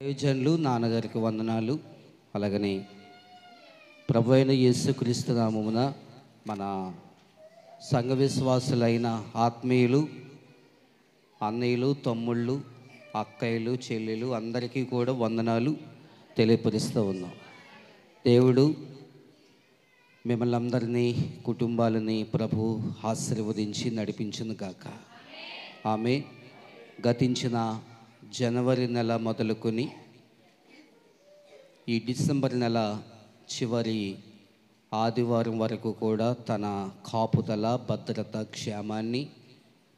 దైవజనులు నాన్నగారికి వందనాలు. అలాగనే ప్రభువైన యేసుక్రీస్తు నామమున మన సంఘ విశ్వాసులైన ఆత్మీయులు, అన్నయ్యలు, తమ్ముళ్ళు, అక్కయ్యలు, చెల్లెలు అందరికీ కూడా వందనాలు తెలియపరుస్తూ ఉన్నాం. దేవుడు మిమ్మల్ని అందరినీ, కుటుంబాలని ప్రభు ఆశీర్వదించి నడిపించును గాక. ఆమె గతించిన జనవరి నెల మొదలుకొని ఈ డిసెంబర్ నెల చివరి ఆదివారం వరకు కూడా తన కాపుదల, భద్రత, క్షేమాన్ని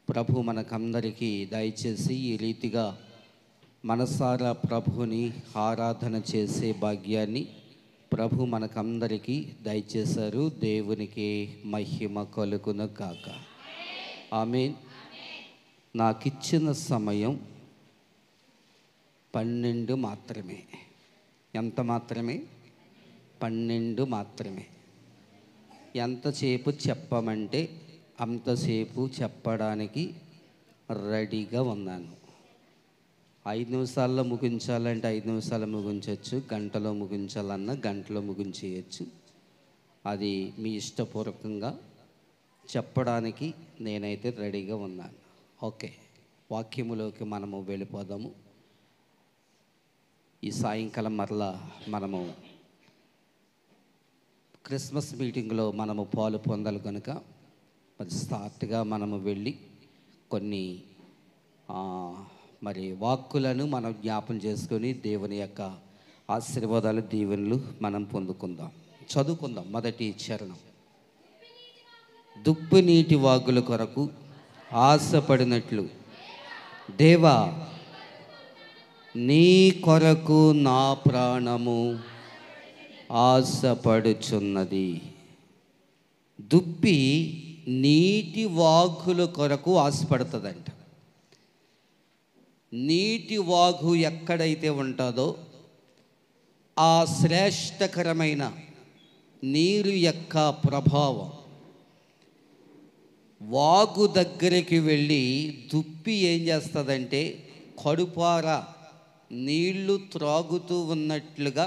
ప్రభు మనకందరికీ దయచేసి ఈ రీతిగా మనసారా ప్రభుని ఆరాధన చేసే భాగ్యాన్ని ప్రభు మనకందరికీ దయచేశారు. దేవునికి మహిమ కలుగును గాక. ఆమేన్. నాకిచ్చిన సమయం 12 మాత్రమే. ఎంత మాత్రమే? 12 మాత్రమే. ఎంతసేపు చెప్పమంటే అంతసేపు చెప్పడానికి రెడీగా ఉన్నాను. 5 నిమిషాల్లో ముగించాలంటే 5 నిమిషాలు ముగించవచ్చు, గంటలో ముగించాలన్నా గంటలో ముగించేయచ్చు. అది మీ ఇష్టపూర్వకంగా చెప్పడానికి నేనైతే రెడీగా ఉన్నాను. ఓకే, వాక్యములోకి మనము వెళ్ళిపోదాము. ఈ సాయంకాలం మరలా మనము క్రిస్మస్ మీటింగ్లో మనము పాలు పొందాలి కనుక మరి స్టార్ట్గా మనము వెళ్ళి కొన్ని మరి వాక్కులను మనం జ్ఞాపం చేసుకొని దేవుని యొక్క ఆశీర్వాదాలు, దీవెనలు మనం పొందుకుందాం. చదువుకుందాం. మొదటి చరణం. దుప్పు నీటి వాగుల కొరకు ఆశపడినట్లు దేవా, నీ కొరకు నా ప్రాణము ఆశపడుచున్నది. దుప్పి నీటి వాగుల కొరకు ఆశపడుతుందంట. నీటి వాగు ఎక్కడైతే ఉంటుందో ఆ శ్రేష్టకరమైన నీరు యొక్క ప్రభావం వాగు దగ్గరికి వెళ్ళి దుప్పి ఏం చేస్తుందంటే కడుపారా నీళ్లు త్రాగుతూ ఉన్నట్లుగా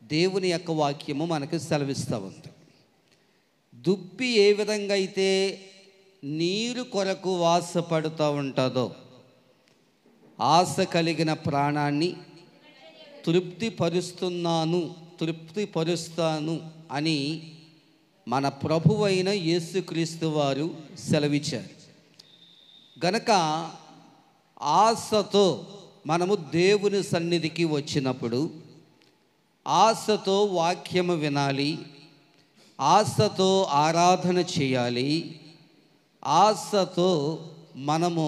దేవుని యొక్క వాక్యము మనకు సెలవిస్తూ ఉంది. దుప్పి ఏ విధంగా అయితే నీరు కొరకు ఆశపడుతూ ఉంటుందో, ఆశ కలిగిన ప్రాణాన్ని తృప్తిపరుస్తాను అని మన ప్రభువైన యేసుక్రీస్తు వారు సెలవిచ్చారు. గనక ఆశతో మనము దేవుని సన్నిధికి వచ్చినప్పుడు ఆశతో వాక్యము వినాలి, ఆశతో ఆరాధన చేయాలి, ఆశతో మనము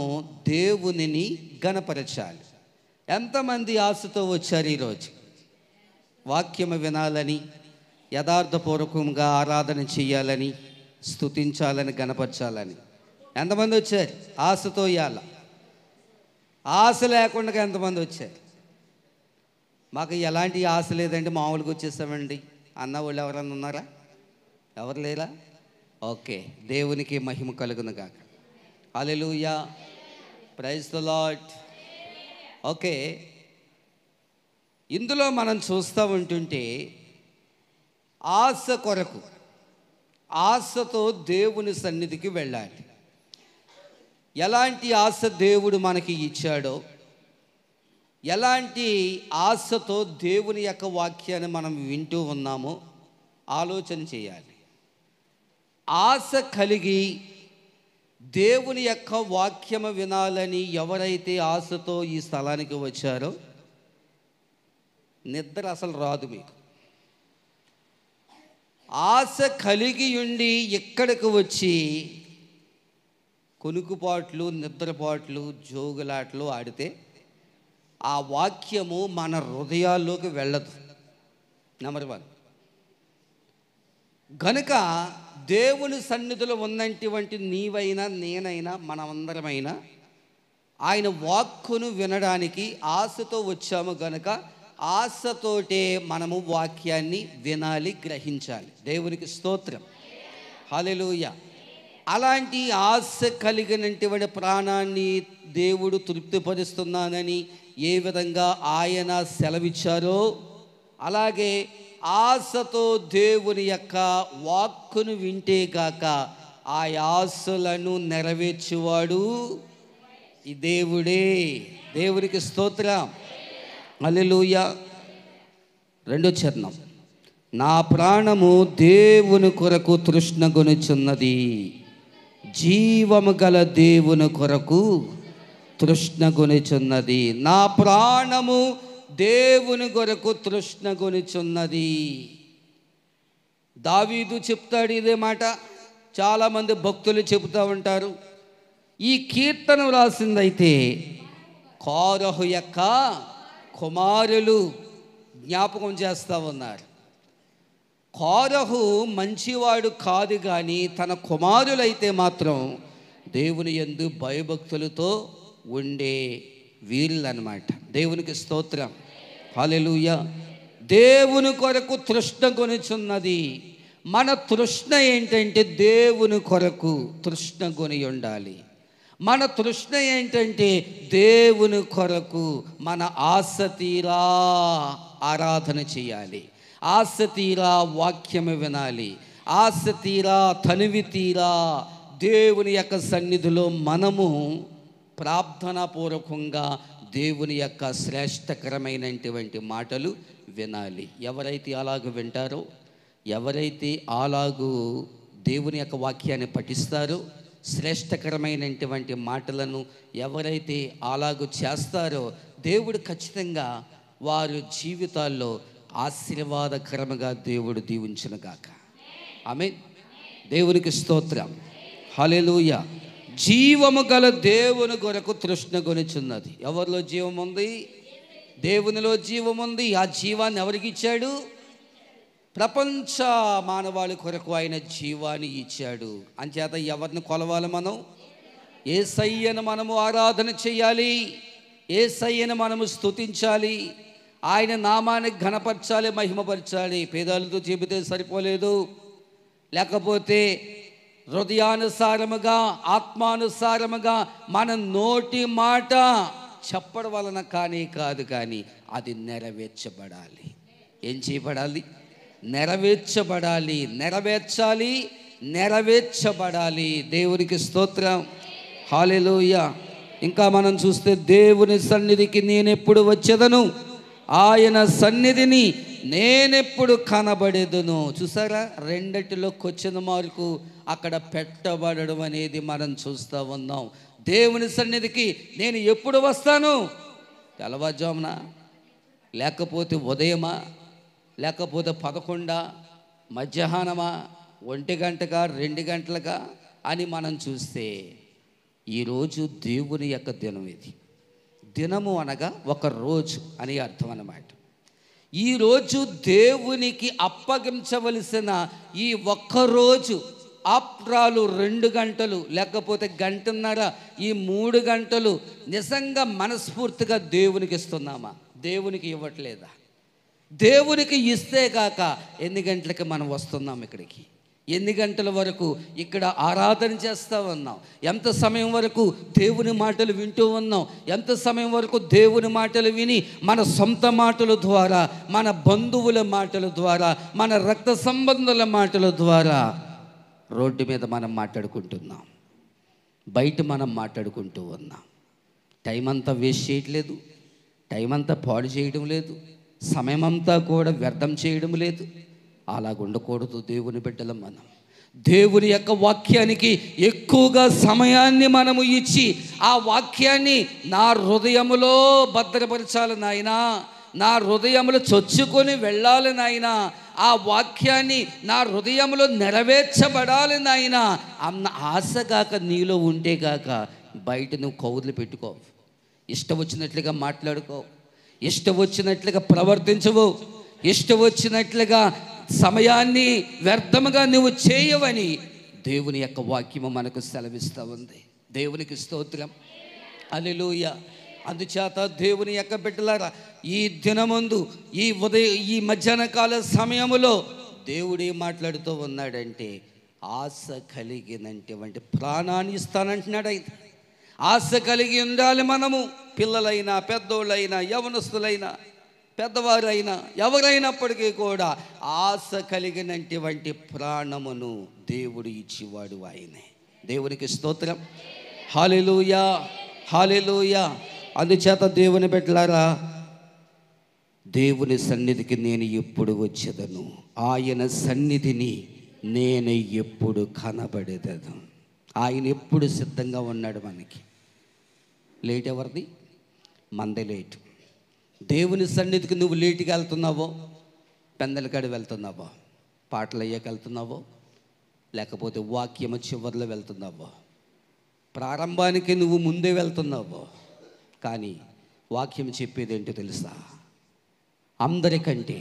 దేవునిని గణపరచాలి. ఎంతమంది ఆశతో వచ్చారు ఈరోజు? వాక్యము వినాలని, యథార్థపూర్వకంగా ఆరాధన చేయాలని, స్తుతించాలని, గణపరచాలని ఎంతమంది వచ్చారు? ఆశతో ఇయాల. ఆశ లేకుండా ఎంతమంది వచ్చారు? మాకు ఎలాంటి ఆశ లేదండి, మామూలుగా వచ్చేసామండి అన్న వాళ్ళు ఎవరన్నా ఉన్నారా? ఎవరు లేరా? ఓకే, దేవునికి మహిమ కలుగును గాక. హల్లెలూయా, ప్రైజ్ ది లార్డ్. ఓకే, ఇందులో మనం చూస్తూ ఉంటుంటే ఆశ కొరకు, ఆశతో దేవుని సన్నిధికి వెళ్ళాలి. ఎలాంటి ఆశ దేవుడు మనకి ఇచ్చాడో, ఎలాంటి ఆశతో దేవుని యొక్క వాక్యాన్ని మనం వింటూ ఉన్నామో ఆలోచన చేయాలి. ఆశ కలిగి దేవుని యొక్క వాక్యము వినాలని ఎవరైతే ఆశతో ఈ స్థలానికి వచ్చారో నిద్ర అసలు రాదు మీకు. ఆశ కలిగి ఉండి ఇక్కడికి వచ్చి కొనుకుపాట్లు, నిద్రపాట్లు, జోగులాట్లు ఆడితే ఆ వాక్యము మన హృదయాల్లోకి వెళ్ళదు. నెంబర్ 1. గనుక దేవుని సన్నిధిలో ఉన్నటువంటి నీవైనా, నేనైనా, మనమందరమైనా ఆయన వాక్కును వినడానికి ఆశతో వచ్చాము. గనుక ఆశతోటే మనము వాక్యాన్ని వినాలి, గ్రహించాలి. దేవునికి స్తోత్రం. హల్లెలూయా. అలాంటి ఆశ కలిగినటువంటి ప్రాణాన్ని దేవుడు తృప్తిపరుస్తున్నానని ఏ విధంగా ఆయన సెలవిచ్చారో అలాగే ఆశతో దేవుని యొక్క వాక్కును వింటే గాక ఆ ఆశలను నెరవేర్చువాడు ఈ దేవుడే. దేవునికి స్తోత్రం, హల్లెలూయా. 2వ చరణం, నా ప్రాణము దేవుని కొరకు తృష్ణగొనుచున్నది, జీవము గల దేవుని కొరకు తృష్ణగొనుచున్నది. నా ప్రాణము దేవుని కొరకు తృష్ణగొనుచున్నది. దావీదు చెప్తాడు ఇదే మాట, చాలామంది భక్తులు చెబుతూ ఉంటారు. ఈ కీర్తన రాసిందైతే కోరహు యొక్క కుమారులు జ్ఞాపకం చేస్తూ ఉన్నారు. కోరహు మంచివాడు కాదు, కానీ తన కుమారులైతే మాత్రం దేవుని యందు భయభక్తులతో ఉండే వీరులు అన్నమాట. దేవునికి స్తోత్రం, హల్లెలూయా. దేవుని కొరకు తృష్ణ కొనుచున్నది. మన తృష్ణ ఏంటంటే దేవుని కొరకు తృష్ణ కొని ఉండాలి. మన తృష్ణ ఏంటంటే దేవుని కొరకు మన ఆశ తీరా ఆరాధన చేయాలి, ఆశ తీరా వాక్యము వినాలి, ఆశ తీరా తనివి తీరా దేవుని యొక్క సన్నిధిలో మనము ప్రార్థనాపూర్వకంగా దేవుని యొక్క శ్రేష్టకరమైనటువంటి మాటలు వినాలి. ఎవరైతే అలాగూ వింటారో, ఎవరైతే అలాగూ దేవుని యొక్క వాక్యాన్ని పఠిస్తారో, శ్రేష్టకరమైనటువంటి మాటలను ఎవరైతే అలాగూ చేస్తారో, దేవుడు ఖచ్చితంగా వారి జీవితాల్లో ఆశీర్వాదకరముగా దేవుడు దీవించునుగాక. ఆమేన్. దేవునికి స్తోత్రం, హల్లెలూయా. జీవము గల దేవుని కొరకు తృష్ణ కొనుచున్నది. ఎవరిలో జీవం ఉంది? దేవునిలో జీవం ఉంది. ఆ జీవాన్ని ఎవరికి ఇచ్చాడు? ప్రపంచ మానవాళి కొరకు ఆయన జీవాన్ని ఇచ్చాడు. అంచేత ఎవరిని కొలవాలి? మనం యేసయ్యను మనము ఆరాధన చేయాలి, యేసయ్యను మనము స్తుతించాలి, ఆయన నామాన్ని ఘనపరచాలి, మహిమపరచాలి. పేదాలతో చెబితే సరిపోలేదు, లేకపోతే హృదయానుసారముగా ఆత్మానుసారముగా మన నోటి మాట చెప్పడం వలన కాదు, కానీ అది నెరవేర్చబడాలి. ఏం చేయబడాలి? నెరవేర్చబడాలి, నెరవేర్చబడాలి. దేవునికి స్తోత్రం, హల్లెలూయా. ఇంకా మనం చూస్తే దేవుని సన్నిధికి నేనెప్పుడు వచ్చేదను, ఆయన సన్నిధిని నేనెప్పుడు కనబడేదను. చూసారా, రెండిటిలో క్వశ్చన్ మార్కు అక్కడ పెట్టబడడం అనేది మనం చూస్తూ ఉన్నాం. దేవుని సన్నిధికి నేను ఎప్పుడు వస్తాను? తెల్లవారుజామున, లేకపోతే ఉదయమా, లేకపోతే 11, మధ్యాహ్నమా, 1 గంటగా, 2 గంటలుగా అని మనం చూస్తే ఈరోజు దేవుని యొక్క దినం. ఇది దినము అనగా ఒక రోజు అని అర్థం అన్నమాట. ఈరోజు దేవునికి అప్పగించవలసిన ఈ ఒక్కరోజు ఆప్రాలు 2 గంటలు, లేకపోతే 1.5 గంటన్నర, ఈ 3 గంటలు నిజంగా మనస్ఫూర్తిగా దేవునికి ఇస్తున్నామా? దేవునికి ఇవ్వట్లేదా? దేవునికి ఇస్తే కాక ఎన్ని గంటలకి మనం వస్తున్నాం ఇక్కడికి? ఎన్ని గంటల వరకు ఇక్కడ ఆరాధన చేస్తూ ఉన్నాం? ఎంత సమయం వరకు దేవుని మాటలు వింటూ ఉన్నాం? ఎంత సమయం వరకు దేవుని మాటలు విని మన సొంత మాటల ద్వారా, మన బంధువుల మాటల ద్వారా, మన రక్త సంబంధుల మాటల ద్వారా రోడ్డు మీద మనం మాట్లాడుకుంటున్నాం, బయట మనం మాట్లాడుకుంటూ ఉన్నాం. టైం అంతా వేస్ట్ చేయట్లేదు, టైం అంతా పాడు చేయడం లేదు, సమయం అంతా కూడా వ్యర్థం చేయడం లేదు. అలాగ ఉండకూడదు. దేవుని బిడ్డలం మనం దేవుని యొక్క వాక్యానికి ఎక్కువగా సమయాన్ని మనము ఇచ్చి ఆ వాక్యాన్ని నా హృదయములో భద్రపరచాలి నాయనా, నా హృదయములో చొచ్చుకొని వెళ్ళాలి నాయనా, ఆ వాక్యాన్ని నా హృదయంలో నెరవేర్చబడాలి నాయనా అన్న ఆశ కాక నీలో ఉంటే కాక బయట నువ్వు కౌర్లు పెట్టుకో, ఇష్టం వచ్చినట్లుగా మాట్లాడుకో, ఇష్టం వచ్చినట్లుగా ప్రవర్తించవు, ఇష్టం వచ్చినట్లుగా సమయాన్ని వ్యర్థముగా నువ్వు చేయవని దేవుని యొక్క వాక్యము మనకు సెలవిస్తూ ఉంది. దేవునికి స్తోత్రం, హల్లెలూయా. అందుచేత దేవుని యొక్క బిడ్డలారా, ఈ దినమందు, ఈ మధ్యాహ్న కాల సమయములో దేవుడు ఏం మాట్లాడుతూ ఉన్నాడంటే, ఆశ కలిగినటువంటి ప్రాణాన్ని ఇస్తానంటున్నాడు. అయితే ఆశ కలిగి ఉండాలి మనము. పిల్లలైనా, పెద్దోళ్ళైనా, యవనస్తులైనా, పెద్దవారైనా, ఎవరైనప్పటికీ కూడా ఆశ కలిగినటువంటి ప్రాణమును దేవుడు ఇచ్చేవాడు ఆయనే. దేవునికి స్తోత్రం. హల్లెలూయా, హల్లెలూయా. అందుచేత దేవుని బిడ్డలారా, దేవుని సన్నిధికి నేను ఎప్పుడు వచ్చేదను, ఆయన సన్నిధిని నేను ఎప్పుడు కనబడేదను. ఆయన ఎప్పుడు సిద్ధంగా ఉన్నాడు మనకి. లేట్ ఎవరిది? మందే లేటు. దేవుని సన్నిధికి నువ్వు లేటుగా వెళ్తున్నావో, పెందలకాడి వెళ్తున్నావో, పాటలు అయ్యాక వెళ్తున్నావో, లేకపోతే వాక్యము చివరిలో వెళ్తున్నావో, ప్రారంభానికి నువ్వు ముందే వెళ్తున్నావో, కానీ వాక్యం చెప్పేది ఏంటో తెలుసా? అందరికంటే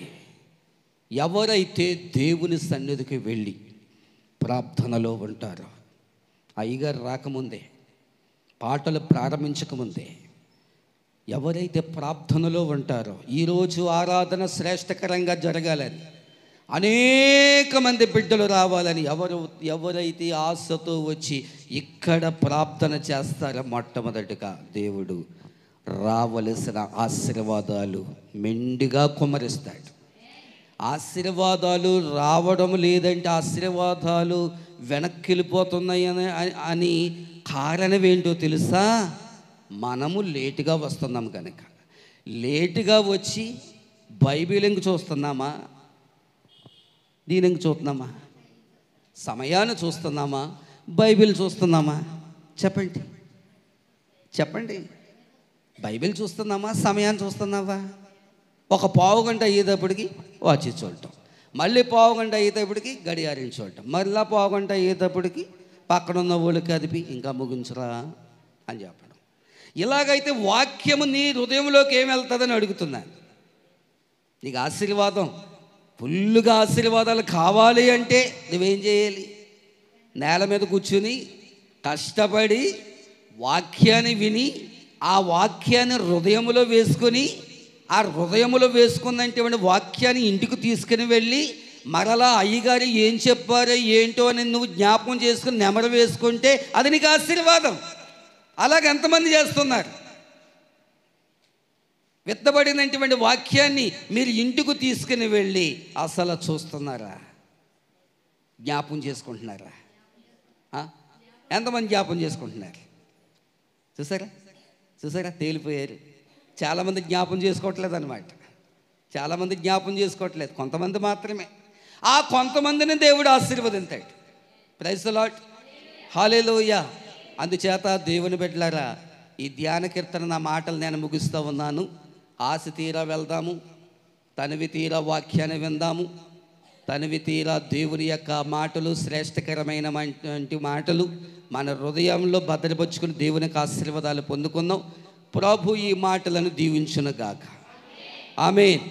ఎవరైతే దేవుని సన్నిధికి వెళ్ళి ప్రార్థనలో ఉంటారో, అయ్యగారు రాకముందే, పాటలు ప్రారంభించకముందే ఎవరైతే ప్రార్థనలో ఉంటారో, ఈరోజు ఆరాధన శ్రేష్టకరంగా జరగాలని, అనేక మంది బిడ్డలు రావాలని ఎవరైతే ఆశతో వచ్చి ఇక్కడ ప్రార్థన చేస్తారో, మొట్టమొదటిగా దేవుడు రావలసిన ఆశీర్వాదాలు మెండుగా కుమ్మరిస్తాడు. ఆశీర్వాదాలు రావడం లేదంటే ఆశీర్వాదాలు వెనక్కి వెళ్ళిపోతున్నాయి అని కారణం ఏంటో తెలుసా? మనము లేటుగా వస్తున్నాం కనుక. లేటుగా వచ్చి బైబిల్ ఇంక చూస్తున్నామా, దీని ఇంక చూస్తున్నామా, సమయాన్ని చూస్తున్నామా, బైబిల్ చూస్తున్నామా? చెప్పండి, చెప్పండి. బైబిల్ చూస్తున్నామా, సమయాన్ని చూస్తున్నావా? ఒక పావు గంట అయ్యేటప్పటికి వాచి చూడటం, మళ్ళీ పావు గంట అయ్యేటప్పటికి గడియారిని చూడటం, మళ్ళీ పావు గంట అయ్యేటప్పటికి పక్కనున్న వాళ్ళు కదిపి ఇంకా ముగించరా అని చెప్పడం. ఇలాగైతే వాక్యము నీ హృదయంలోకి ఏమి వెళ్తుందని అడుగుతున్నాను. నీకు ఆశీర్వాదం, ఫుల్లుగా ఆశీర్వాదాలు కావాలి అంటే నువ్వేం చేయాలి? నేల మీద కూర్చుని కష్టపడి వాక్యాన్ని విని, ఆ వాక్యాన్ని హృదయంలో వేసుకొని, ఆ హృదయంలో వేసుకున్నటువంటి వాక్యాన్ని ఇంటికి తీసుకుని వెళ్ళి మరలా అయ్యగారు ఏం చెప్పారో ఏంటో అని నువ్వు జ్ఞాపకం చేసుకుని నెమరు వేసుకుంటే అది నీకు ఆశీర్వాదం. అలాగ ఎంతమంది చేస్తున్నారు? విత్తబడినటువంటి వాక్యాన్ని మీరు ఇంటికి తీసుకుని వెళ్ళి అసలు చూస్తున్నారా? జ్ఞాపకం చేసుకుంటున్నారా? ఎంతమంది జ్ఞాపకం చేసుకుంటున్నారు? చూసారా, చూసారా, తేలిపోయారు. చాలామంది జ్ఞాపకం చేసుకోవట్లేదు అన్నమాట. చాలామంది జ్ఞాపకం చేసుకోవట్లేదు, కొంతమంది మాత్రమే. ఆ కొంతమందిని దేవుడు ఆశీర్వదించాడు. ప్రైజ్ ది లార్డ్, హల్లెలూయా. అందుచేత దేవుని బిడ్డలారా, ఈ ధ్యాన కీర్తన నా మాటలు నేను ముగిస్తూ ఉన్నాను. ఆశ తీరా వెళ్దాము, తనివి తీరా వాక్యాన్ని విందాము, తనివి తీరా దేవుని యొక్క మాటలు, శ్రేష్టకరమైన మాటలు మన హృదయంలో భద్రపరుచుకుని దేవునికి ఆశీర్వాదాలు పొందుకుందాం. ప్రభు ఈ మాటలను దీవించునుగాక. ఆమేన్.